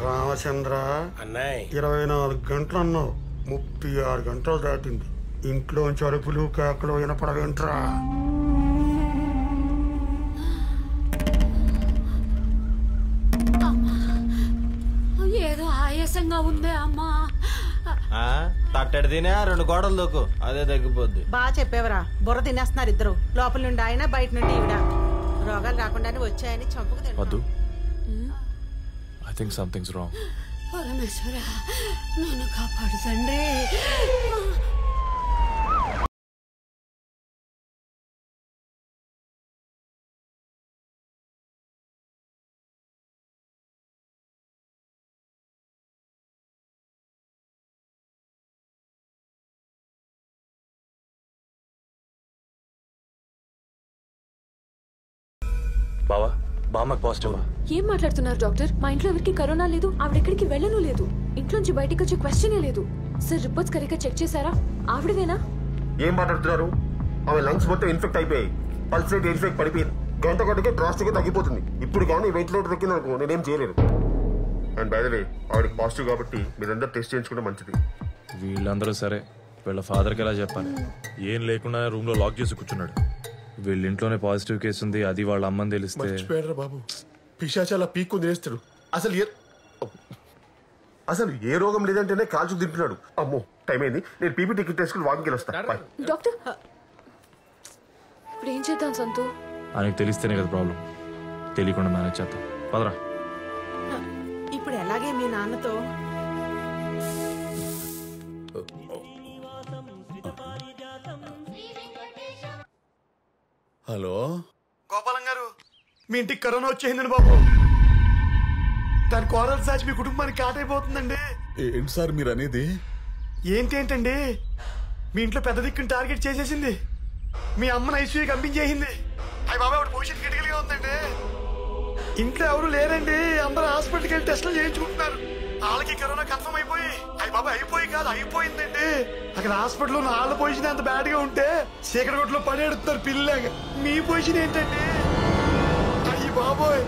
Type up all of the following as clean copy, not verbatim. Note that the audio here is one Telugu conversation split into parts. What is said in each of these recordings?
రామచంద్ర అన్నయ్య 24 గంటలు అన్నావు, 36 గంటలు దాటింది. ఇంట్లోంచి అరుపులు కేకలు వినపడవేంట్రా? ఏదో ఆయాసంగా ఉందే అమ్మా. తట్టడి తినే 2 గోడలు దూకు, అదే తగ్గిపోద్ది. బాగా చెప్పేవరా, బుర్ర తినేస్తున్నారు ఇద్దరు. లోపల నుండి ఆయన, బయట నుండి ఈవిడ. రోగాలు రాకుండానే వచ్చాయని చంపుకు తింటారు. I think something's wrong. పరమేశ్వర నన్ను కాపాడు తండ్రి. బావా, బామ్మకి పాజిటివ్. ఏం మాట్లాడుతున్నారు డాక్టర్? మా ఇంట్లో ఎవరికి కరోనా లేదు, ఆవిడెక్కడికి వెళ్ళను లేదు, ఇంట్లోంచి బయటికి వచ్చే క్వశ్చనే లేదు. సార్ రిపోర్ట్స్ కరెక్ట్గా చెక్ చేశారా? ఆవిడదేనా? ఏం మాట్లాడుతున్నారు? ఆమె లంగ్స్ మొత్తం ఇన్ఫెక్ట్ అయిపోయాయి, పల్స్ రేట్ ఇన్ఫెక్ట్ పడిపోయింది. గంట గంటకి డ్రాస్టిక్గా తగ్గిపోతుంది. ఇప్పుడు కానీ వెంటిలేటర్ ఎక్కింది అనుకో, నేనేం చేయలేను. అండ్ బై ద వే, ఆవిడకి పాజిటివ్ కాబట్టి మీరందరూ టెస్ట్ చేయించుకుంటే మంచిది. వీళ్ళందరూ సరే, వీళ్ళ ఫాదర్కి ఎలా చెప్పాలి? ఏం లేకుండా రూమ్లో లాక్ చేసి కూర్చున్నాడు. వీళ్ళ ఇంట్లోనే పాజిటివ్ కేసు ఉంది, అది వాళ్ళ అమ్మని తెలిస్తే. బాబు, పిశాచాల పీక్కు తినేస్తాడు. అసలు ఏ రోగం లేదంటేనే కాల్చు తింటున్నాడు. అమ్మో, టైం అయింది, నేను పీపీ టికెట్ వేసుకుని వాకింగ్కి వస్తాను. డాక్టర్ ఇప్పుడు ఏం చేద్దాం సంతు? ఆయనకు తెలిస్తేనే కదా ప్రాబ్లం, తెలియకుండా మేనేజ్ చేద్దాం. పదరా. ఇప్పుడు ఎలాగే మీ నాన్నతో? హలో గోపాలం గారు, మీ ఇంటికి కరోనా వచ్చేసిందండి బాబు. దాని కోరల్ సాచి మీ కుటుంబానికి కాటైపోతుందండి. ఏంటి సార్ మీరు అనేది? ఏంటండి, మీ ఇంట్లో పెద్ద దిక్కుని టార్గెట్ చేసేసింది. మీ అమ్మని ఐసీయూ పంపించేసింది. అయ్యి బాబా, ఆవిడ పొజిషన్ క్రిటికల్ గా ఉందండి. ఇంట్లో ఎవరు లేరండి, అందరూ హాస్పిటల్కి వెళ్ళి టెస్టులు చేయించుకుంటున్నారు. వాళ్ళకి కరోనా కన్ఫర్మ్ అయిపోయి, అయ్యి బాబా అయిపోయి కాదు అయిపోయిందండి. అక్కడ హాస్పిటల్లో వాళ్ళ పొజిషన్ అంత బ్యాడ్ గా ఉంటే చీకటిగొట్లో పడేడుతున్నారు పిల్లగా. మీ పొజిషన్ ఏంటండి? అయ్యి బాబోయ్,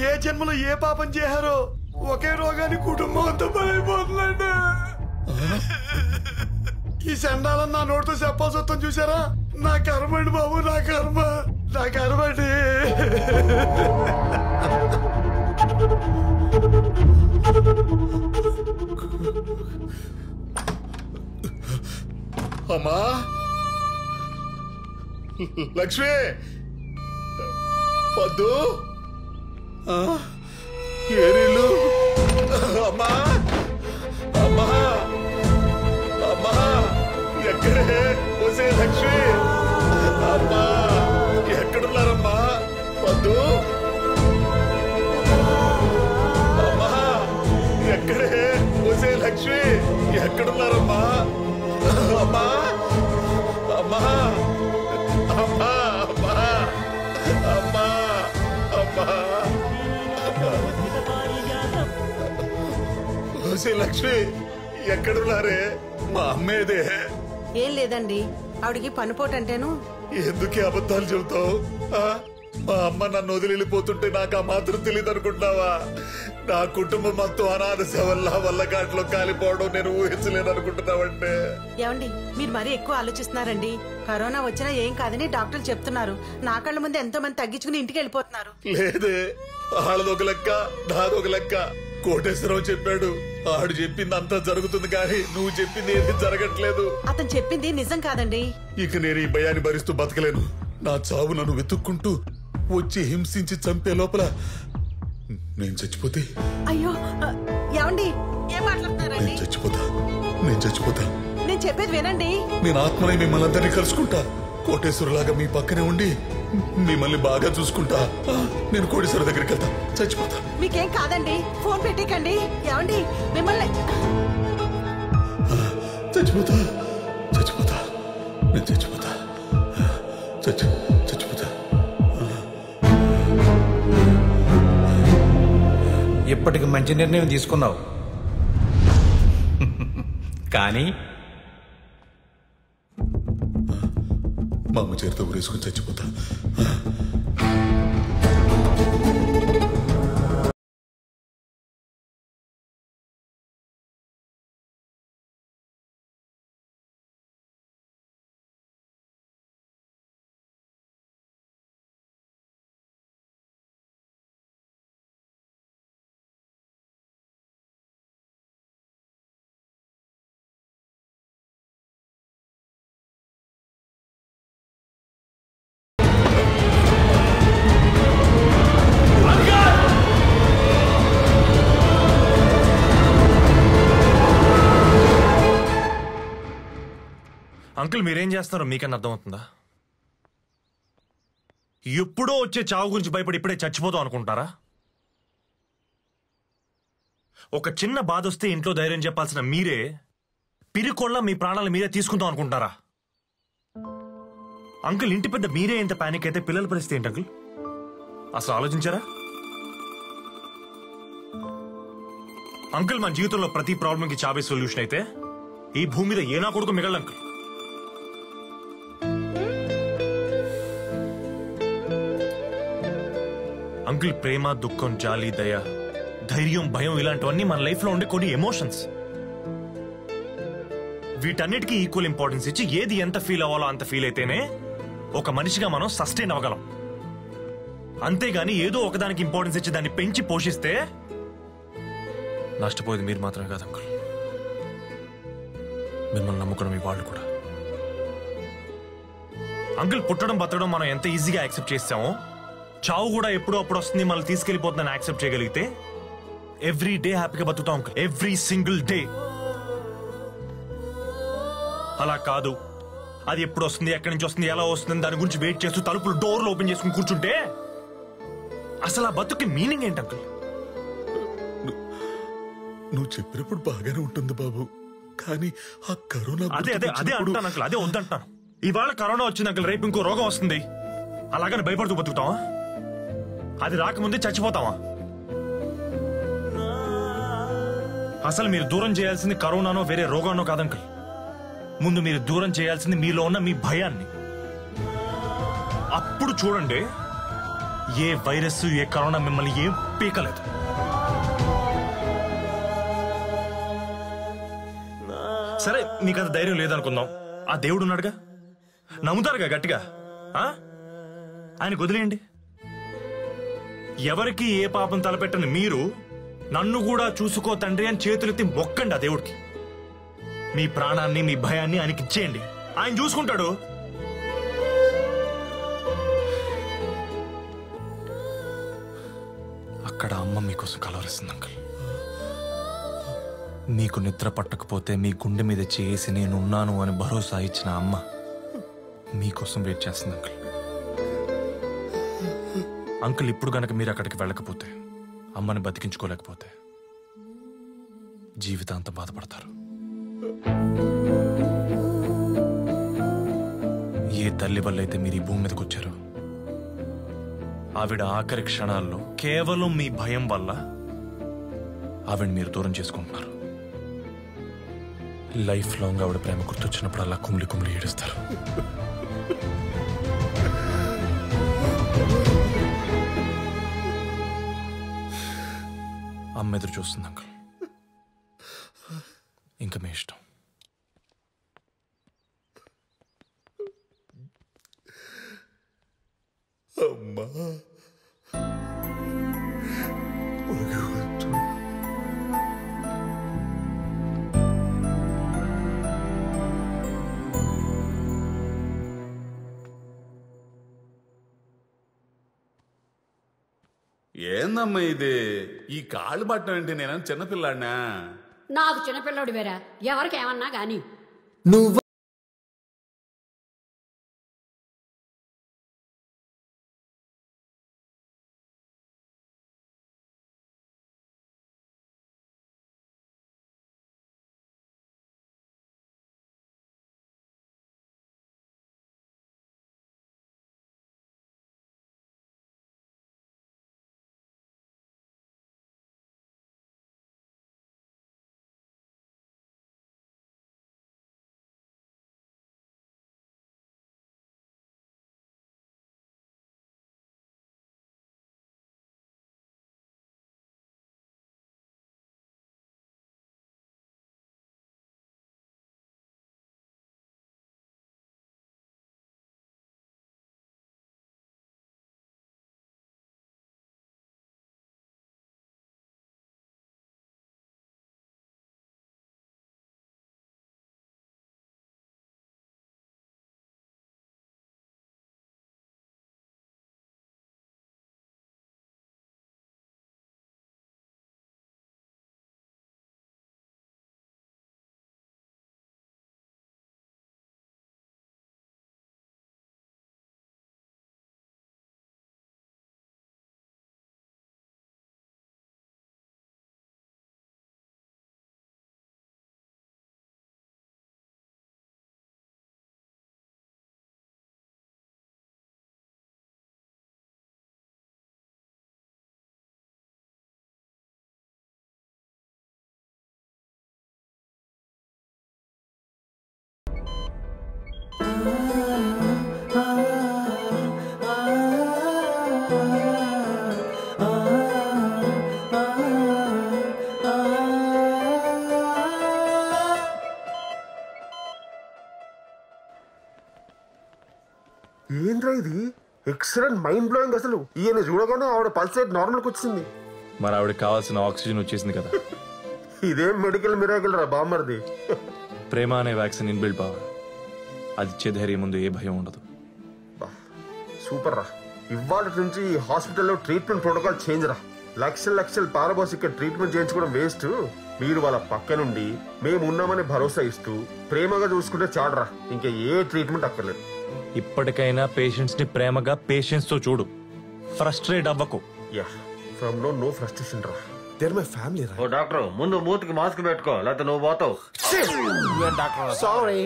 ఏ జన్మలో ఏ పాపం చేశారో ఒకే రోగాన్ని కుటుంబం అంతా పడైపోతుందండి. ఈ సండాలని నా నోటితో చెప్పాల్సి వస్తాను చూసారా? నా కర్మ అండి బాబు, నా కర్మ, నా కర్మ అండి. అమ్మా లక్ష్మి, వద్దు ఏరీలు. అమ్మా అమ్మా అమ్మా, ఎక్కడే వసే లక్ష్మి? అమ్మా ఎక్కడున్నారమ్మా? వద్దు. అమ్మా ఎక్కడే వసే లక్ష్మి? ఎక్కడున్నారమ్మా? అమ్మా అమ్మా అమ్మా అమ్మా అమ్మా అమ్మా. లక్ష్మి ఎక్కడున్నారే? మా అమ్మేదే. ఏం లేదండి, ఆవిడికి పనిపోటంటేను. ఎందుకే అబద్ధాలు చెబుతావు? మా అమ్మ నన్ను వదిలి వెళ్ళిపోతుంటే నాకు ఆ మాత్రం తెలియదు అనుకుంటున్నావా? నా కుటుంబం మొత్తం అనాథ వల్ల కాట్లో కాలిపోవడం నేను ఊహించలేదు అనుకుంటున్నావంటే. ఏమండి, మీరు మరీ ఎక్కువ ఆలోచిస్తున్నారండి. కరోనా వచ్చినా ఏం కాదని డాక్టర్లు చెప్తున్నారు. నా కళ్ళ ముందు ఎంతో మంది తగ్గించుకుని ఇంటికి వెళ్ళిపోతున్నారు. లేదే, వాళ్ళదొక లెక్క, నాదొక లెక్క. కోటేశ్వరరావు చెప్పాడు, ఆడు చెప్పింది అంతా జరుగుతుంది కానీ నువ్వు చెప్పింది ఏది జరగట్లేదు. అతను చెప్పింది నిజం కాదండి. ఇక నేను ఈ భయాన్ని భరిస్తూ బతకలేను. నా చావు నన్ను వెతుక్కుంటూ వచ్చి హింసించి చంపే లోపల నేను చచ్చిపోతే. అయ్యో ఏమండి, ఏం మాట్లాడుతున్నారండి? నేను చచ్చిపోతా. నేను చెప్పేది వినండి. నేను ఆత్మని మిమ్మల్ని అందరినీ కలుసుకుంటా. కోటేశ్వరులాగా మీ పక్కనే ఉండి మిమ్మల్ని బాగా చూసుకుంటా. నేను కోటేశ్వర దగ్గరికి వెళ్తా. చచ్చిపోతా. మీకేం కాదండి, ఫోన్ పెట్టేకండి. ఏమండి, మిమ్మల్ని చచ్చిపోతా. నేను చచ్చిపోతా. ఇప్పటికి మంచి నిర్ణయం తీసుకున్నావు, కానీ మా అమ్మ చేతితో ఊరేసుకుని చచ్చిపోతా. అంకుల్ మీరేం చేస్తున్నారో మీకన్నా అర్థమవుతుందా? ఎప్పుడో వచ్చే చావు గురించి భయపడి ఇప్పుడే చచ్చిపోతాం అనుకుంటారా? ఒక చిన్న బాధ వస్తే ఇంట్లో ధైర్యం చెప్పాల్సిన మీరే పిరికొళ్ళ మీ ప్రాణాలు మీరే తీసుకుంటాం అనుకుంటారా? అంకుల్ ఇంటి పెద్ద మీరే ఎంత పానిక్ అయితే పిల్లల పరిస్థితి ఏంటి అంకుల్? అసలు ఆలోచించారా? అంకుల్ మన జీవితంలో ప్రతి ప్రాబ్లంకి చావే సొల్యూషన్ అయితే ఈ భూమి మీద ఏనా కొడుకు మిగలడు అంకుల్. అంకుల్ ప్రేమ, దుఃఖం, జాలి, దయ, ధైర్యం, భయం ఇలాంటివన్నీ మన లైఫ్ లో ఉండే కొన్ని ఎమోషన్స్. వీటన్నిటికీ ఈక్వల్ ఇంపార్టెన్స్ ఇచ్చి ఏది ఎంత ఫీల్ అవ్వాలో అంత ఫీల్ అయితేనే ఒక మనిషిగా మనం సస్టైన్ అవ్వగలం. అంతేగాని ఏదో ఒకదానికి ఇంపార్టెన్స్ ఇచ్చి దాన్ని పెంచి పోషిస్తే నష్టపోయేది మీరు మాత్రమే కాదు అంకుల్, మిమ్మల్ని నమ్ముకున్న మీ వాళ్ళు కూడా. అంకుల్ పుట్టడం బతకడం మనం ఎంత ఈజీగా యాక్సెప్ట్ చేస్తామో చావు కూడా ఎప్పుడో అప్పుడు వస్తుంది మళ్ళీ తీసుకెళ్లిపోతుందని యాక్సెప్ట్ చేయగలిగితే ఎవ్రీ డే హ్యాపీగా బతుకుతాం అంకుల్, ఎవ్రీ సింగిల్ డే. అలా కాదు, అది ఎప్పుడు వస్తుంది, ఎక్కడి నుంచి వస్తుంది, ఎలా వస్తుంది దాని గురించి వెయిట్ చేస్తూ తలుపులు డోర్లు ఓపెన్ చేసుకుని కూర్చుంటే అసలు ఆ బతుకి మీనింగ్ ఏంటి అంకుల్? నువ్వు చెప్పినప్పుడు బాగానే ఉంటుంది బాబు, కానీ ఆ కరోనా అదే అదే అదే అంటాను అంకుల్, అదే వద్దంటాను. ఇవాళ కరోనా వచ్చింది అంకుల్, రేపు ఇంకో రోగం వస్తుంది, అలాగని భయపడుతూ బతుకుతావా? అది రాకముందే చచ్చిపోతావా? అసలు మీరు దూరం చేయాల్సింది కరోనానో వేరే రోగానో కాదంకుల్, ముందు మీరు దూరం చేయాల్సింది మీలో ఉన్న మీ భయాన్ని. అప్పుడు చూడండి ఏ వైరస్ ఏ కరోనా మిమ్మల్ని ఏం పీకలేదు. సరే మీకు అంత ధైర్యం లేదనుకుందాం, ఆ దేవుడు ఉన్నాడుగా, నమ్ముతారుగా గట్టిగా, ఆయనకు వదిలేయండి. ఎవరికి ఏ పాపం తలపెట్టని మీరు నన్ను కూడా చూసుకో తండ్రి అని చేతులెత్తి మొక్కండి ఆ దేవుడికి. మీ ప్రాణాన్ని మీ భయాన్ని ఆయనకి ఇచ్చేయండి, ఆయన చూసుకుంటాడు. అక్కడ అమ్మ మీకోసం కలవరిస్తుంది అంకుల్. మీకు నిద్ర పట్టకపోతే మీ గుండె మీద చేసి నేనున్నాను అని భరోసా ఇచ్చిన అమ్మ మీకోసం వెయిట్ చేస్తుంది అంకుల్. అంకుల్ ఇప్పుడు గనక మీరు అక్కడికి వెళ్ళకపోతే, అమ్మని బతికించుకోలేకపోతే జీవితాంతం బాధపడతారు. ఏ తల్లి వల్ల అయితే మీరు ఈ భూమి మీదకి వచ్చారో ఆవిడ ఆఖరి క్షణాల్లో కేవలం మీ భయం వల్ల ఆవిడ మీరు దూరం చేసుకుంటున్నారు. లైఫ్ లాంగ్ ఆవిడ ప్రేమ గుర్తొచ్చినప్పుడు అలా కుమిలి కుమిలి ఏడుస్తారు. అమ్మ ఎదురు చూస్తుంది అంకుల్, ఇంకా మీ ఇష్టం. అమ్మా ఏందమ్మా ఇది? ఈ కాళ్ళు పట్టడం ఏంటి? నేను చిన్నపిల్లాడినా? నాకు చిన్నపిల్లడు వేరా, ఎవరికి ఏమన్నా గాని నువ్వు ఏంట్రా ఇది ఎక్సలెంట్ మైండ్ బ్లోయింగ్. అసలు ఈయన చూడగానే ఆవిడ పల్స్ రేట్ నార్మల్కి వచ్చింది. మరి ఆవిడకి కావాల్సిన ఆక్సిజన్ వచ్చేసింది కదా. ఇదేం మెడికల్ మిరాకిల్ రా బామ్మర్ది. ప్రేమ అనే వ్యాక్సిన్ ఇన్బిల్డ్ బావ. అది ఇచ్చే ధైర్యం ముందు ఏ భయం ఉండదు. సూపర్ రా. ఇవాళ నుంచి ఈ హాస్పిటల్లో ట్రీట్మెంట్ ప్రోటోకాల్ చేంజ్ రా. లక్షలు పారబోసి ఇక్కడ ట్రీట్మెంట్ చేయించుకోవడం వేస్ట్. మీరు వాళ్ళ పక్క నుండి మేము ఉన్నామని భరోసా ఇస్తూ ప్రేమగా చూసుకుంటే చాడరా. ఇంకా ఏ ట్రీట్మెంట్ అక్కర్లేదు. ఇప్పటికైనా పేషెంట్స్ ని ప్రేమగా పేషెన్స్ తో చూడు. ఫ్రస్ట్రేట్ అవ్వకు. యా ఫ్రమ్ నో ఫ్రస్ట్రేషన్ రా. దేర్ మై ఫ్యామిలీ రా. ఓ డాక్టర్ ముందు మూతికి మాస్క్ పెట్టుకో, లేకపోతే నువ్వు పోతావు. సారీ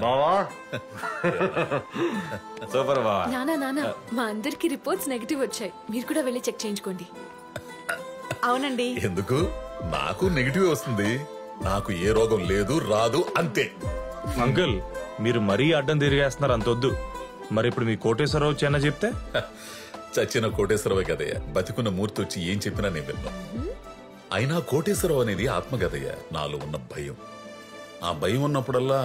బావా సూపర్ బావా. నానా మా అందరికి రిపోర్ట్స్ నెగటివ్ వచ్చాయి. మీరు కూడా వెళ్ళి చెక్ చేయించుకోండి. అవునండి. ఎందుకు? నాకు నెగిటివ్ వస్తుంది. నాకు ఏ రోగం లేదు, రాదు, అంతే. అంకుల్ మీరు మరీ అడ్డం తిరిగేస్తున్నారు, అంతొద్దు. మరి ఇప్పుడు మీ కోటేశ్వరరావు చెన్న చెప్తే చచ్చిన కోటేశ్వరవే కదయ్యా. బతికున్న మూర్తి వచ్చి ఏం చెప్పినా నేను విన్నాను. అయినా కోటేశ్వరరావు అనేది ఆత్మ కదయ్యా. నాలో ఉన్న భయం. ఆ భయం ఉన్నప్పుడల్లా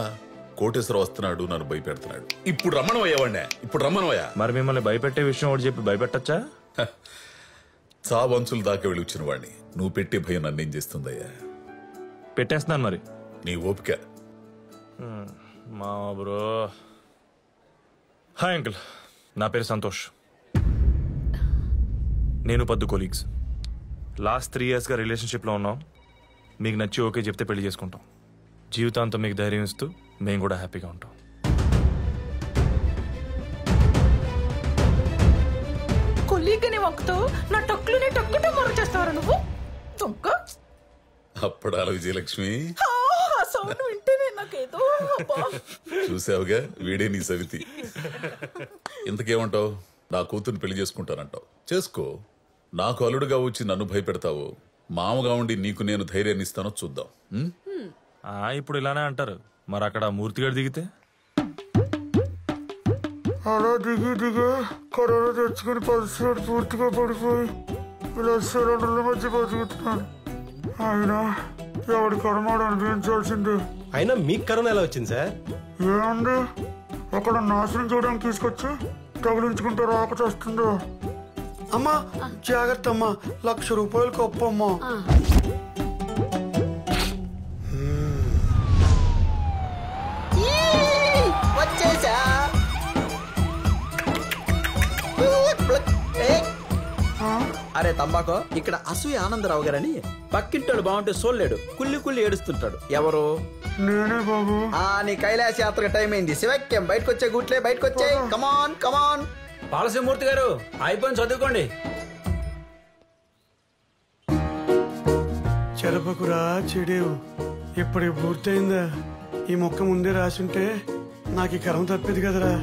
కోటేశ్వరరావు వస్తున్నాడు, నన్ను భయపెడుతున్నాడు. ఇప్పుడు రమ్మనవయ్యావాడినా, ఇప్పుడు రమ్మనవయ్యా. మరి మిమ్మల్ని భయపెట్టే విషయం ఒకటి చెప్పి భయపెట్టచ్చా? చావంచులు దాకా వెళ్ళి వచ్చిన వాడిని నువ్వు పెట్టే భయం నన్నేం చేస్తుందయ్యా? పెట్టేస్తున్నాను మరి. నీ ఓపిక. మా బ్రో. హాయ్ అంకుల్, నా పేరు సంతోష్. నేను పద్దు కొలీగ్స్. లాస్ట్ 3 yearsగా రిలేషన్షిప్లో ఉన్నాం. మీకు నచ్చి ఓకే చెప్తే పెళ్లి చేసుకుంటాం. జీవితాంతం మీకు ధైర్యం ఇస్తూ మేము కూడా హ్యాపీగా ఉంటాం. కొలీగని వంకుతూ నా టక్కులని టక్కుతో మొర చేస్తావరా నువ్వు? తొక్క అప్పడాల విజయలక్ష్మి. సౌండ్ వింటేనే నాకేదో చూసావుగా, వీడే నీ సవితి. ఇంతకేమంటావు? నా కూతుర్ని పెళ్లి చేసుకుంటానంటావు. చేసుకో. నాకు అల్లుడుగా వచ్చి నన్ను భయపెడతావు. మామగా ఉండి నీకు నేను ధైర్యాన్ని ఇస్తానో చూద్దాం. ఇప్పుడు ఇలానే అంటారు. మరి అక్కడ మూర్తిగాడు దిగితే అలా దిగి కరోనా తెచ్చుకుని పల్స్ రేట్ పూర్తిగా పడిపోయి ఇలా సిలిండర్ల మధ్య బతుకుతున్నాను. అయినా ఎవడి కర్మాడు అనిపించాల్సిందే. అయినా మీకు కరోనా ఎలా వచ్చింది సార్? ఏమండి, అక్కడ నాశనం చేయడానికి తీసుకొచ్చి తగిలించుకుంటే రాక చేస్తుందో. అమ్మా జాగ్రత్త అమ్మా, 1,00,000 రూపాయలకు అప్పమ్మా. వచ్చేసా. అరే తంబాకో, ఇక్కడ అసూయ ఆనందరావు గారని పక్కింటాడు బాగుంటే సోల్లేడు కుళ్ళి ఏడుస్తుంటాడు. ఎవరు? నేనే బాబు. నీ కైలాస యాత్రకు టైం అయింది. శివక్యం బయటకు వచ్చే గుట్లే, బయటకు వచ్చే. కమాన్ కమాన్. బాలశివమూర్తి గారు అయిపోయింది, చదువుకోండి. చెరపకురా చెడేవు. ఇప్పటికి పూర్తయిందా? ఈ మొక్క ముందే రాసుంటే నాకు ఈ కర్మ తప్పేది కదరా.